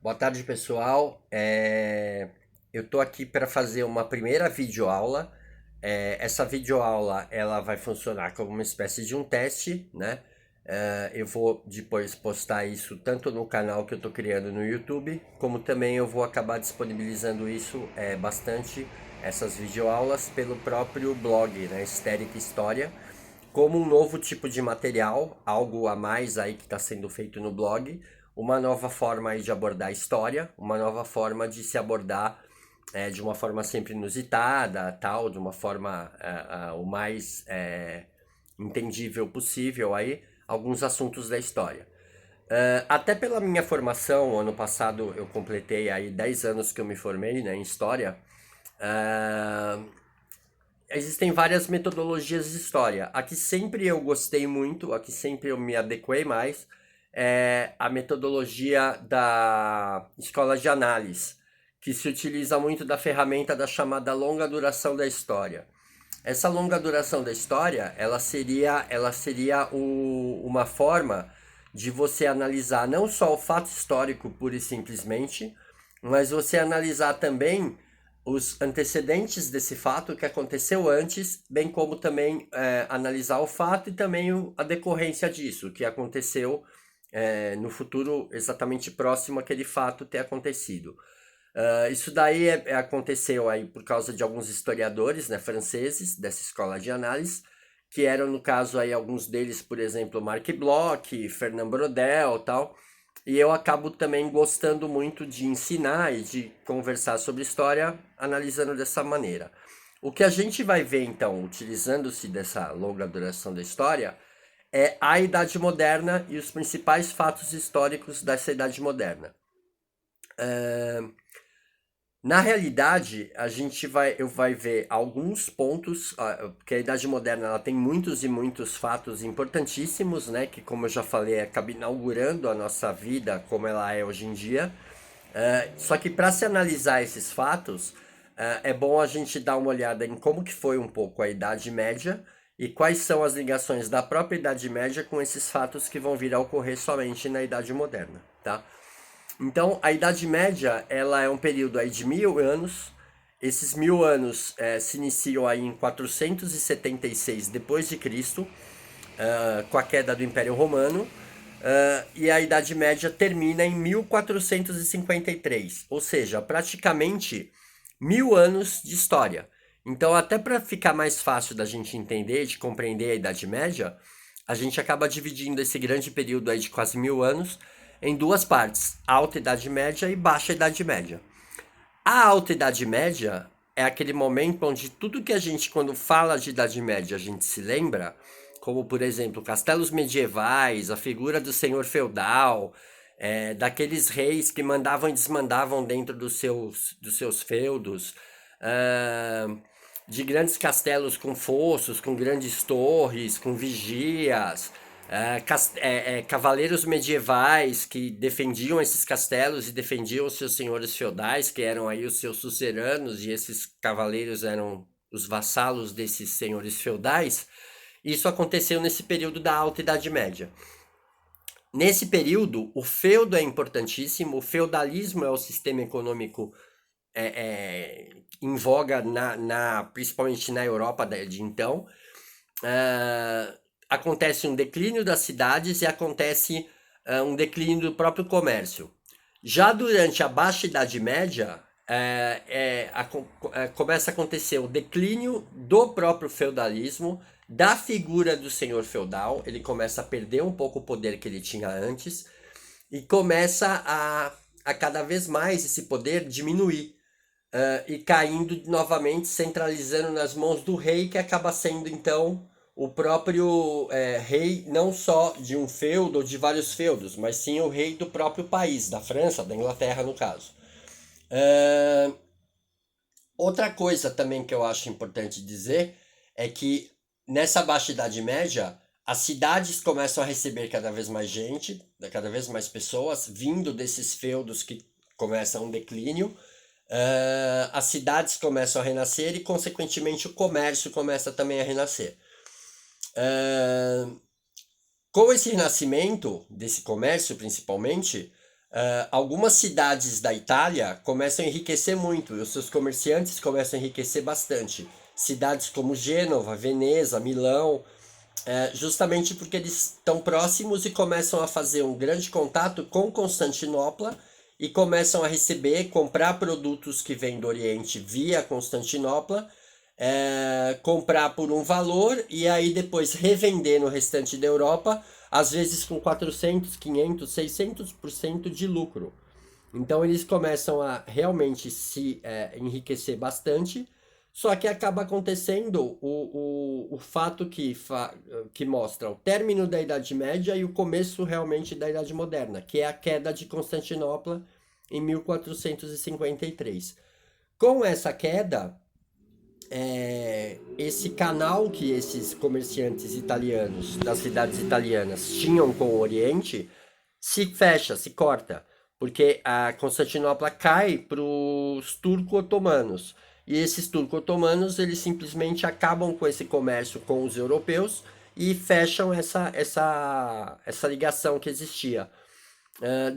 Boa tarde, pessoal. Eu tô aqui para fazer uma primeira videoaula. Essa videoaula ela vai funcionar como uma espécie de um teste, né? Eu vou depois postar isso tanto no canal que eu tô criando no YouTube, como também eu vou acabar disponibilizando isso bastante, essas videoaulas, pelo próprio blog, né? Histérica História, como um novo tipo de material, algo a mais aí que está sendo feito no blog, uma nova forma aí de abordar a história, uma nova forma de se abordar de uma forma sempre inusitada, tal, de uma forma o mais entendível possível aí, alguns assuntos da história. Até pela minha formação, ano passado eu completei aí 10 anos que eu me formei, né, em História. Uh, Existem várias metodologias de história. A que sempre eu gostei muito, a que sempre eu me adequei mais, é a metodologia da escola de análise, que se utiliza muito da ferramenta da chamada longa duração da história. Essa longa duração da história, ela seria uma forma de você analisar não só o fato histórico pura e simplesmente, mas você analisar também os antecedentes desse fato que aconteceu antes, bem como também analisar o fato e também a decorrência disso, o que aconteceu no futuro exatamente próximo àquele fato ter acontecido. Isso daí aconteceu aí por causa de alguns historiadores, né, franceses dessa escola de análise, que eram no caso aí alguns deles, por exemplo, Marc Bloch, Fernand Braudel, tal. E eu acabo também gostando muito de ensinar e de conversar sobre história analisando dessa maneira. O que a gente vai ver então, utilizando-se dessa longa duração da história, é a Idade Moderna e os principais fatos históricos dessa Idade Moderna. Na realidade, eu vai ver alguns pontos, porque a Idade Moderna ela tem muitos e muitos fatos importantíssimos, né? Que, como eu já falei, acaba inaugurando a nossa vida como ela é hoje em dia. Só que para se analisar esses fatos, é bom a gente dar uma olhada em como que foi um pouco a Idade Média e quais são as ligações da própria Idade Média com esses fatos que vão vir a ocorrer somente na Idade Moderna, tá? Então, a Idade Média, ela é um período aí de 1000 anos. Esses 1000 anos se iniciam aí em 476 depois de Cristo, com a queda do Império Romano, e a Idade Média termina em 1453, ou seja, praticamente 1000 anos de história. Então, até para ficar mais fácil da gente entender, de compreender a Idade Média, a gente acaba dividindo esse grande período aí de quase 1000 anos em duas partes: Alta Idade Média e Baixa Idade Média. A Alta Idade Média é aquele momento onde tudo que a gente, quando fala de Idade Média, a gente se lembra, como por exemplo, castelos medievais, a figura do senhor feudal, daqueles reis que mandavam e desmandavam dentro dos seus feudos, ah, de grandes castelos com fossos, com grandes torres, com vigias, cavaleiros medievais que defendiam esses castelos e defendiam os seus senhores feudais, que eram aí os seus suzeranos, e esses cavaleiros eram os vassalos desses senhores feudais. Isso aconteceu nesse período da Alta Idade Média. Nesse período, o feudo é importantíssimo, o feudalismo é o sistema econômico em voga, principalmente na Europa de então. Ah, Acontece um declínio das cidades e acontece um declínio do próprio comércio. Já durante a Baixa Idade Média, começa a acontecer o declínio do próprio feudalismo, da figura do senhor feudal. Ele começa a perder um pouco o poder que ele tinha antes e começa a cada vez mais esse poder diminuir. E caindo novamente, centralizando nas mãos do rei, que acaba sendo então o próprio rei, não só de um feudo ou de vários feudos, mas sim o rei do próprio país, da França, da Inglaterra no caso. Uh, Outra coisa também que eu acho importante dizer é que nessa Baixa Idade Média, as cidades começam a receber cada vez mais gente, cada vez mais pessoas, vindo desses feudos que começam um declínio. As cidades começam a renascer e, consequentemente, o comércio começa também a renascer. Com esse renascimento desse comércio, principalmente, Algumas cidades da Itália começam a enriquecer muito, e os seus comerciantes começam a enriquecer bastante. Cidades como Gênova, Veneza, Milão, justamente porque eles estão próximos e começam a fazer um grande contato com Constantinopla e começam a receber, comprar produtos que vêm do Oriente via Constantinopla, comprar por um valor e aí depois revender no restante da Europa, às vezes com 400, 500, 600% de lucro. Então eles começam a realmente se enriquecer bastante, só que acaba acontecendo o fato que mostra o término da Idade Média e o começo realmente da Idade Moderna, que é a queda de Constantinopla em 1453. Com essa queda, esse canal que esses comerciantes italianos das cidades italianas tinham com o Oriente se fecha, se corta, porque a Constantinopla cai para os turco-otomanos. E esses turco-otomanos, eles simplesmente acabam com esse comércio com os europeus e fecham essa ligação que existia.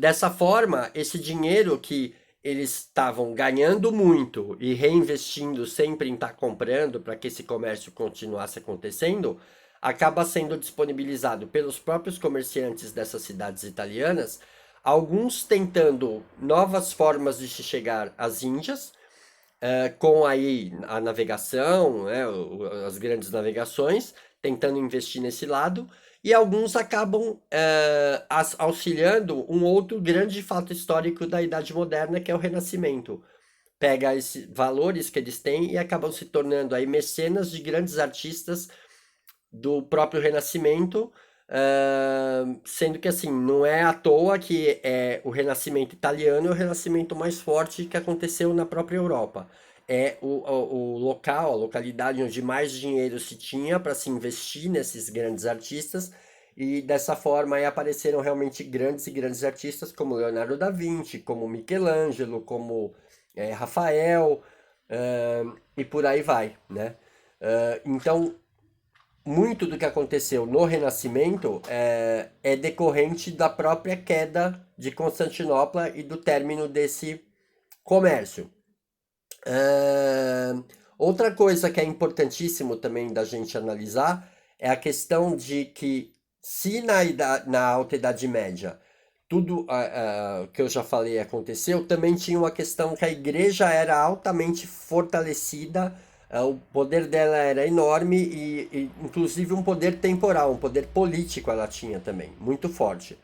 Dessa forma, esse dinheiro que eles estavam ganhando muito e reinvestindo sempre em estar comprando para que esse comércio continuasse acontecendo, acaba sendo disponibilizado pelos próprios comerciantes dessas cidades italianas, alguns tentando novas formas de se chegar às Índias, com aí a navegação, né, as grandes navegações, tentando investir nesse lado, e alguns acabam auxiliando um outro grande fato histórico da Idade Moderna, que é o Renascimento. Pega esses valores que eles têm e acabam se tornando aí mecenas de grandes artistas do próprio Renascimento, sendo que assim, não é à toa que o Renascimento italiano é o Renascimento mais forte que aconteceu na própria Europa. É o local, a localidade onde mais dinheiro se tinha para se investir nesses grandes artistas, e dessa forma aí apareceram realmente grandes e grandes artistas como Leonardo da Vinci, como Michelangelo, como Rafael, e por aí vai, né? Então, muito do que aconteceu no Renascimento é decorrente da própria queda de Constantinopla e do término desse comércio. Outra coisa que é importantíssimo também da gente analisar é a questão de que se na Alta Idade Média tudo que eu já falei aconteceu, também tinha uma questão que a igreja era altamente fortalecida, o poder dela era enorme e inclusive um poder temporal, um poder político ela tinha também, muito forte.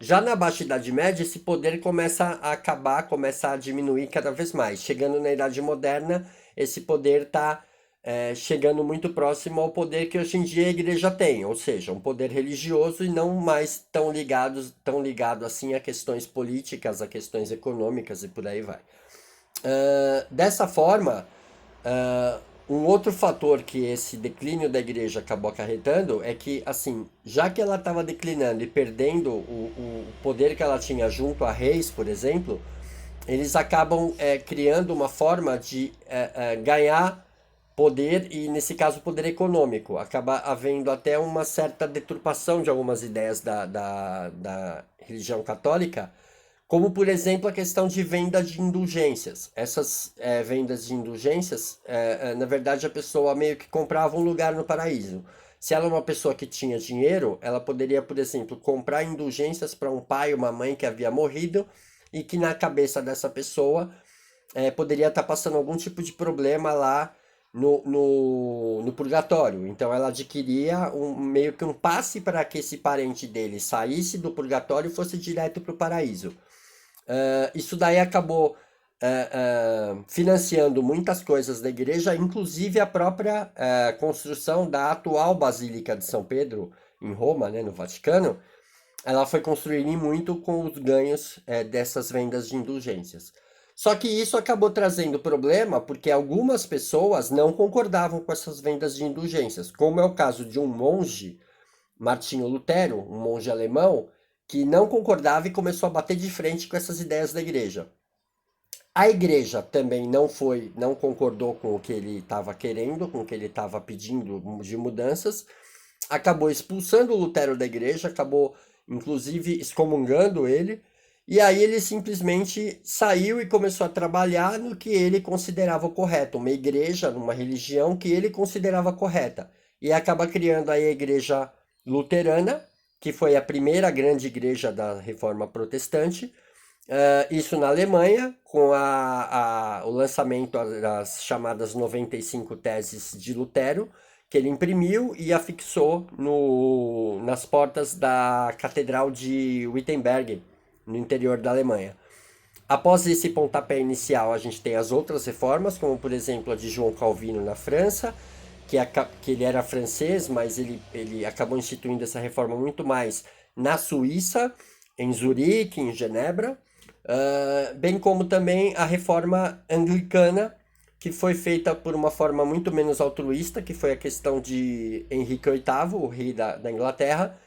Já na Baixa Idade Média, esse poder começa a acabar, começa a diminuir cada vez mais. Chegando na Idade Moderna, esse poder está chegando muito próximo ao poder que hoje em dia a igreja tem, ou seja, um poder religioso e não mais tão ligado assim a questões políticas, a questões econômicas e por aí vai. Dessa forma, um outro fator que esse declínio da igreja acabou acarretando é que, assim, já que ela estava declinando e perdendo o poder que ela tinha junto a reis, por exemplo, eles acabam criando uma forma de ganhar poder e, nesse caso, poder econômico. Acaba havendo até uma certa deturpação de algumas ideias da religião católica, como, por exemplo, a questão de venda de indulgências. Essas vendas de indulgências, na verdade, a pessoa meio que comprava um lugar no paraíso. Se ela é uma pessoa que tinha dinheiro, ela poderia, por exemplo, comprar indulgências para um pai, uma mãe que havia morrido e que na cabeça dessa pessoa poderia estar passando algum tipo de problema lá no purgatório. Então ela adquiria meio que um passe para que esse parente dele saísse do purgatório e fosse direto para o paraíso. Isso daí acabou financiando muitas coisas da igreja, inclusive a própria construção da atual Basílica de São Pedro, em Roma, né, no Vaticano. Ela foi construída muito com os ganhos dessas vendas de indulgências. Só que isso acabou trazendo problema porque algumas pessoas não concordavam com essas vendas de indulgências, como é o caso de um monge, Martinho Lutero, um monge alemão, que não concordava e começou a bater de frente com essas ideias da igreja. A igreja também não concordou com o que ele estava querendo, com o que ele estava pedindo de mudanças, acabou expulsando o Lutero da igreja, acabou inclusive excomungando ele, E aí ele simplesmente saiu e começou a trabalhar no que ele considerava o correto, uma igreja, numa religião que ele considerava correta. E acaba criando aí a igreja luterana, que foi a primeira grande igreja da Reforma Protestante, isso na Alemanha, com o lançamento das chamadas 95 Teses de Lutero, que ele imprimiu e afixou nas portas da Catedral de Wittenberg, no interior da Alemanha. Após esse pontapé inicial, a gente tem as outras reformas, como por exemplo a de João Calvino na França, que ele era francês, mas ele acabou instituindo essa reforma muito mais na Suíça, em Zurique, em Genebra, bem como também a reforma anglicana, que foi feita por uma forma muito menos altruísta, que foi a questão de Henrique VIII, o rei da Inglaterra,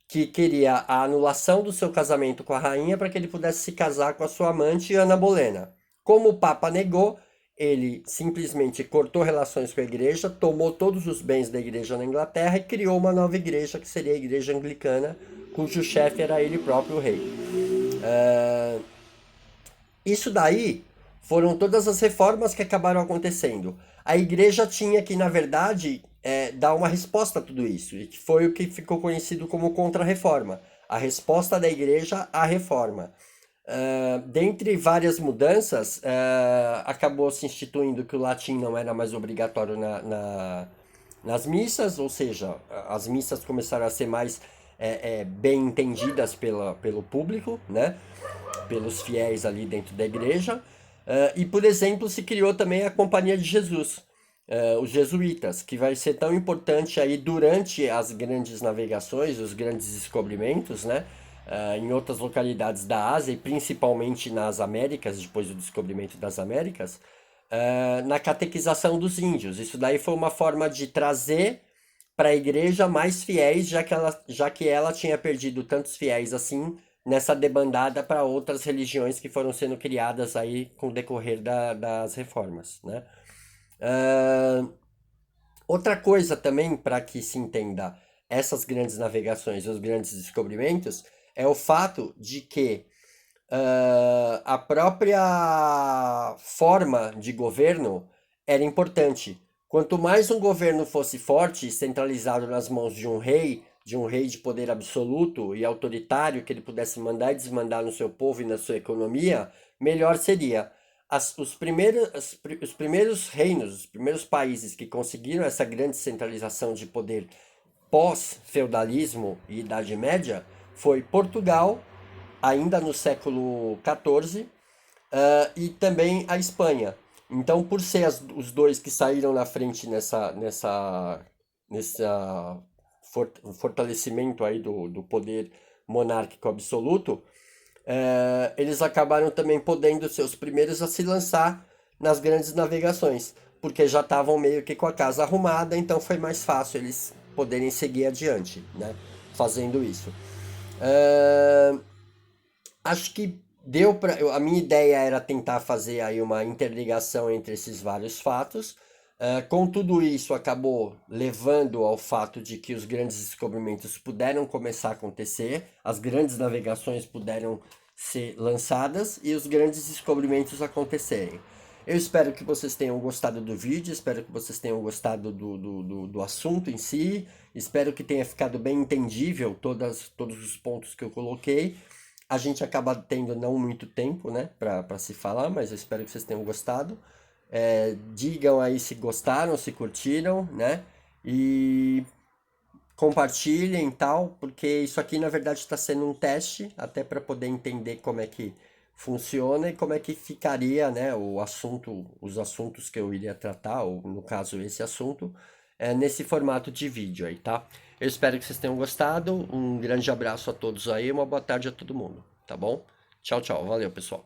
que queria a anulação do seu casamento com a rainha para que ele pudesse se casar com a sua amante Ana Bolena. Como o Papa negou, ele simplesmente cortou relações com a igreja, tomou todos os bens da igreja na Inglaterra e criou uma nova igreja, que seria a igreja anglicana, cujo chefe era ele próprio, o rei. Isso daí foram todas as reformas que acabaram acontecendo. A igreja tinha que, na verdade, dar uma resposta a tudo isso, e que foi o que ficou conhecido como Contra-Reforma. A resposta da igreja à reforma. Dentre várias mudanças, acabou se instituindo que o latim não era mais obrigatório nas missas, ou seja, as missas começaram a ser mais bem entendidas pelo público, né? Pelos fiéis ali dentro da igreja. E, por exemplo, se criou também a Companhia de Jesus, os jesuítas, que vai ser tão importante aí durante as grandes navegações, os grandes descobrimentos, né? Em outras localidades da Ásia e principalmente nas Américas, depois do descobrimento das Américas, na catequização dos índios. Isso daí foi uma forma de trazer para a igreja mais fiéis, já que ela tinha perdido tantos fiéis assim nessa debandada para outras religiões que foram sendo criadas aí com o decorrer das reformas, né? Outra coisa também, para que se entenda essas grandes navegações, os grandes descobrimentos, é o fato de que a própria forma de governo era importante. Quanto mais um governo fosse forte, centralizado nas mãos de um rei de poder absoluto e autoritário, que ele pudesse mandar e desmandar no seu povo e na sua economia, melhor seria. Os primeiros reinos, os primeiros países que conseguiram essa grande centralização de poder pós-feudalismo e Idade Média foi Portugal, ainda no século XIV, e também a Espanha. Então, por ser os dois que saíram na frente nessa fortalecimento aí do poder monárquico absoluto, eles acabaram também podendo ser os primeiros a se lançar nas grandes navegações, porque já estavam meio que com a casa arrumada, então foi mais fácil eles poderem seguir adiante, né, fazendo isso. Acho que deu para. A minha ideia era tentar fazer aí uma interligação entre esses vários fatos. Com tudo isso, acabou levando ao fato de que os grandes descobrimentos puderam começar a acontecer, as grandes navegações puderam ser lançadas e os grandes descobrimentos acontecerem. Eu espero que vocês tenham gostado do vídeo, espero que vocês tenham gostado do assunto em si, espero que tenha ficado bem entendível todos os pontos que eu coloquei. A gente acaba tendo não muito tempo, né, para se falar, mas eu espero que vocês tenham gostado. Digam aí se gostaram, se curtiram, né? E compartilhem e tal, porque isso aqui na verdade está sendo um teste, até para poder entender como é que funciona e como é que ficaria, né, os assuntos que eu iria tratar, ou no caso esse assunto, nesse formato de vídeo aí, tá? Eu espero que vocês tenham gostado, um grande abraço a todos aí, uma boa tarde a todo mundo, tá bom? Tchau, tchau, valeu pessoal.